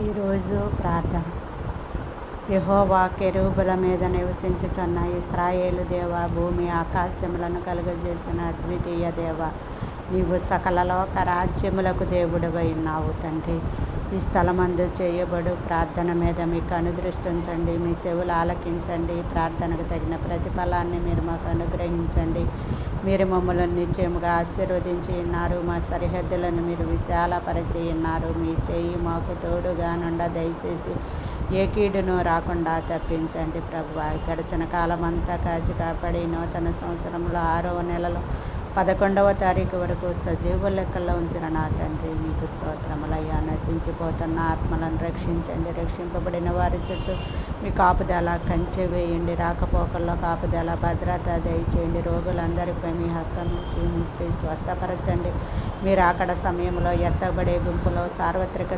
ఈరోజు ప్రార్థన. యెహోవా కెరూబుల మీద నివసించుచున్న ఇశ్రాయేలు దేవా, భూమి ఆకాశములను కలుగజేసిన అద్వితీయ దేవా, నీవు సకల లోక రాజ్యములకు దేవుడవై ఉన్నావు తండ్రి. ఈ స్థలమందు చేయబడు ప్రార్థన మీద మీకు అనుదృష్టి ఉంచండి. మీ చెవులు ఆలకించండి. ప్రార్థనకు తగిన ప్రతిఫలాన్ని మీరు మాకు అనుగ్రహించండి. మీరు మమ్మల్ని నిత్యముగా ఆశీర్వదించి ఉన్నారు. మా సరిహద్దులను మీరు విశాలపరిచి ఉన్నారు. మీ చేయి మాకు తోడుగా నుండ దయచేసి ఏ కీడును రాకుండా తప్పించండి ప్రభువా. గడిచిన కాలం అంతా కాచి కాపాడి నూతన సంవత్సరంలో 6వ నెలలో 11వ తారీఖు వరకు సజీవ లెక్కల్లో ఉంచిన నా తండ్రి, మీకు స్తోత్రములయ్యా. నశించిపోతున్న ఆత్మలను రక్షించండి. రక్షింపబడిన వారి చుట్టూ మీ కాపుదల కంచె వేయండి. రాకపోకల్లో కాపుదల భద్రత దయచేయండి. రోగులందరిపై మీ హస్తం నుంచి ముప్పి స్వస్థపరచండి. మీరు అక్కడ సమయంలో ఎత్తబడే గుంపులో సార్వత్రిక